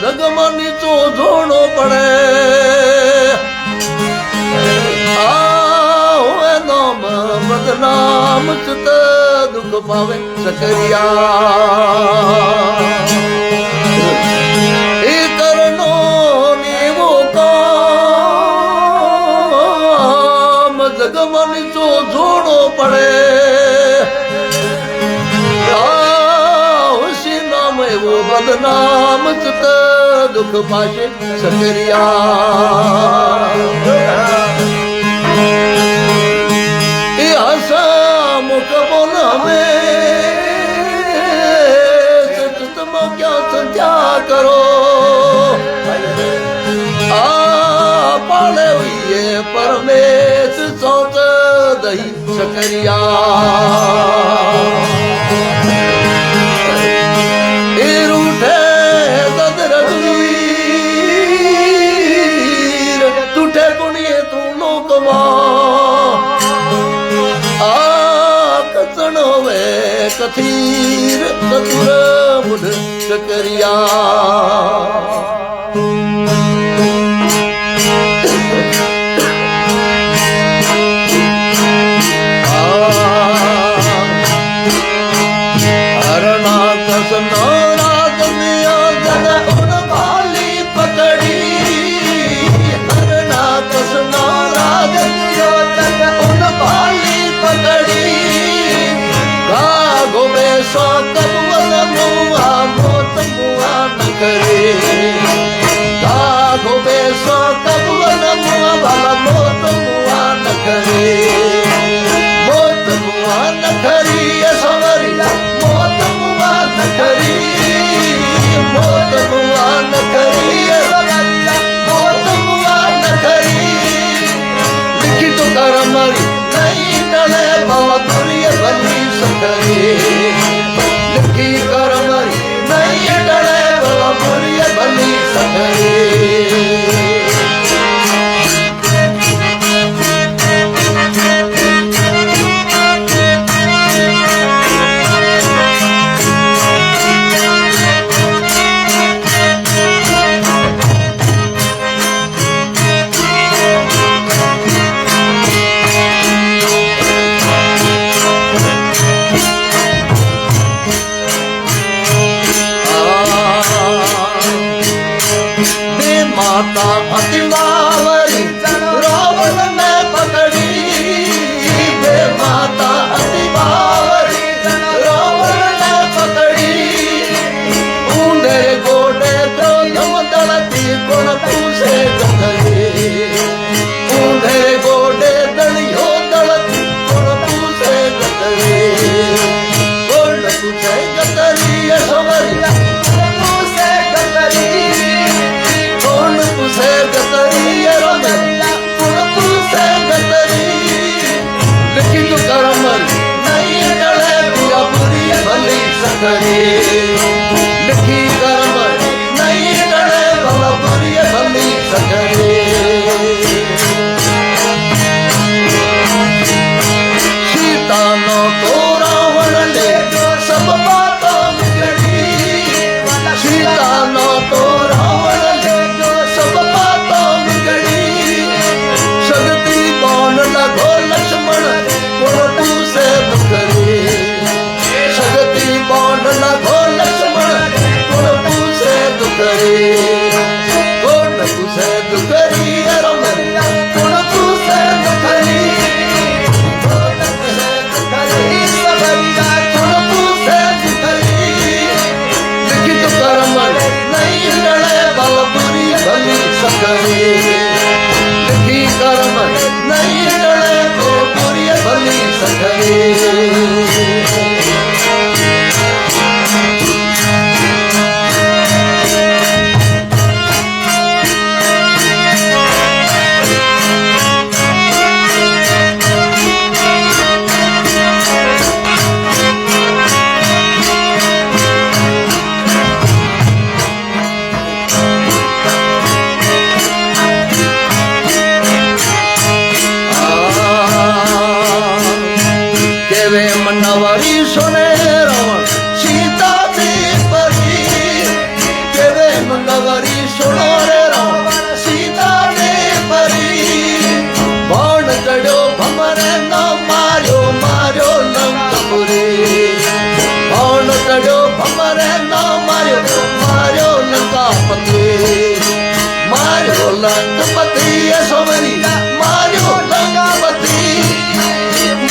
જગમાં નીચો જોડો પડે બદનામ ચિત દુઃખ પાવે સકરિયા એ કરનો નેવો કામ જગમાં નીચો જોડો પડે હોશી નામ એવો બદનામ ચિત દુઃખ પાશે સકરિયા मुख बोल हमें तुम क्या संध्या करो आ पाले हुई परमेश सोच दही सकरिया ए रूठे दद रघुवीर तूठे गुणिए तू लोकमा कथीर सतुर मुढ़ सकरिया हरणा कसना रात में जन उन भाली पकड़ी हरणा कसना रात जन उन भाली पकड़ी गोबे सो कबल मुआ मोत मुआ न करे गोबे सो कबल मुआ भला मोत मुआ न करे मोत मुआ न करी सवरिया मोत मुआ न करी मोत मुआ न करी मोत मुआ न करी लिखी तो कर मरी नहीं टले भला दुरिय भली सकरी लिखी कर मरी नहीं डरे भला बुरी भली सकरी माता अतिवावरी रावण ने पकड़ी वे माता अतिवावरी रावण ने पकड़ी ऊंधे गोडे तो धम दलती गुण पूसे गतरी ऊंधे गोडे दलियो दलती गुण पूसे गतरी गुण पूसे गतरी सवरिया पूसे गतरी से गतरी रमला से गतरी लिखी तो करम नहीं डले पिया बुरी भली सकरी लिखी करम नहीं डले भला बुरी भली सकरी सीता नो तो रावण ने सब बातों बिगड़ी सीता नो तो रावण ने सब बातों बिगड़ी सगती कौन लगो लक्ष्मण कोटू से मुखरी सगती कौन लगो लक्ष्मण कोटू चढ़ो भमरे ना मारियो मारियो लंकापति मारियो लंकापति सोमरी मारियो लंकापति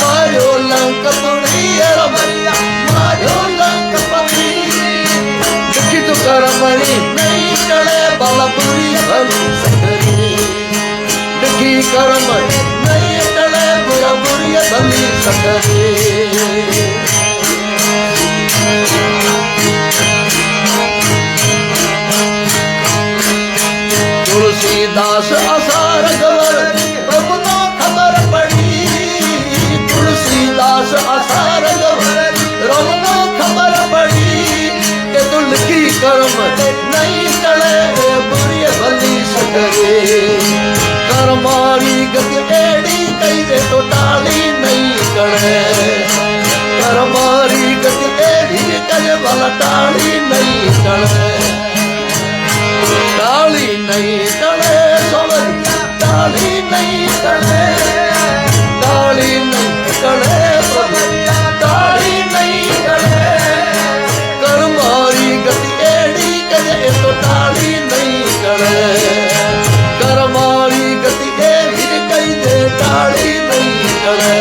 मारियो लंकापुरी रमरिया मारियो लंकापति दुखी तो करमरी नहीं टले बालापुरी भली सकरी दुखी करमरी नहीं टले बुरापुरी भली सकरी तुलसीदास आसार गवर प्रभु नो खबर पड़ी तुलसीदास आसार गवर प्रभु नो खबर पड़ी के तू लिखी कर्म नहीं टले बुरी भली सकरे कर्मारी गति एड़ी कई दे तो टाली नहीं टले कर्मारी गति एड़ी कई वाला टाली नहीं टले टाली नहीं टले सोमरिया टाली नहीं टले टाली नहीं टले सोमरिया टाली नहीं टले कर्मारी गति एड़ी कजे तो टाली नहीं टले कर्मारी गति एड़ी कई दे टाली नहीं टले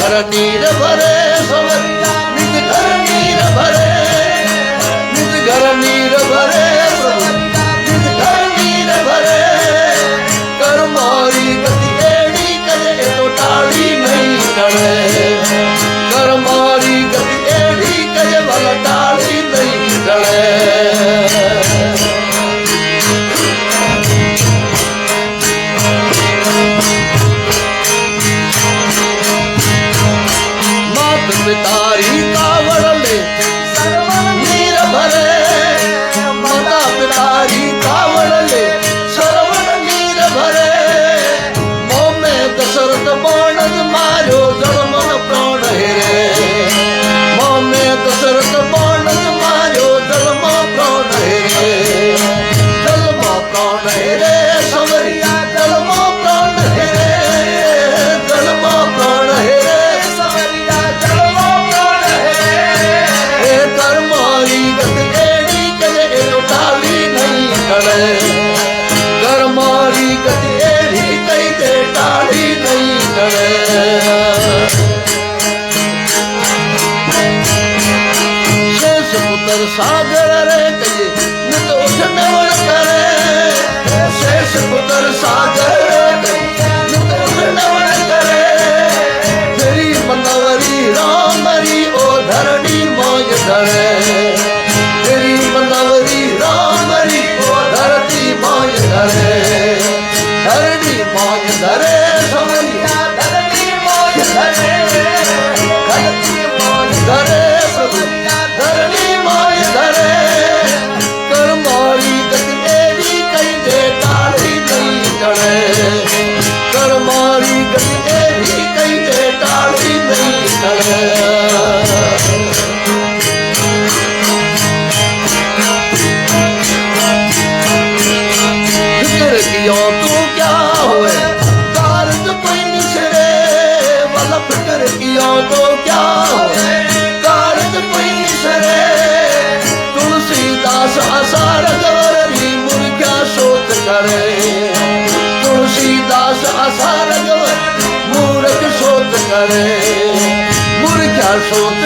घर नीर भरे सोमरिया निज घर नीर भरे निज घर नीर भरे सोमरिया निज घर नीर भरे कर्मारी गति एड़ी कजे तो टाली नहीं टले कर्मारी गति एड़ी कजे वाला टाली नहीं टले पितारी कावड़ ले सरवन नीर भरे माता पितारी कावड़ ले सरवन नीर भरे मोह में दशरथ बाणज मारो जलमन प्राण हेरे मोह में दशरथ बाणज मारो जलमा प्राण हेरे जलमा प्राण हेरे समरिया जलमा प्राण हेरे जलमा प्राण हेरे कर्मारी गति एड़ी कई दे टाली नहीं टले शेष पुत्र सागर रे कहे नित उठने वण करे शेष पुत्र सागर रे कहे नित उठने वण करे तेरी मनवरी रामरी ओ धरणी मोज धरे तेरी मनवरी रामरी धरती मौज धरे धरती मौज धरे सोमरिया धरती मौज धरे धरती मौज धरे सोमरिया धरती मौज धरे कर्मारी गति एड़ी कई दे टाली नहीं टले कर्मारी गति एड़ी कई दे टाली नहीं टले कियो तू क्या होए कारज कोई निसरे वाला फिक्र कियो तो क्या होए कारज कोई निसरे तुलसीदास आसार गवरी मुर्गा शोध करे तुलसीदास आसार गवर मूर्ख शोध करे मुर्गा शोध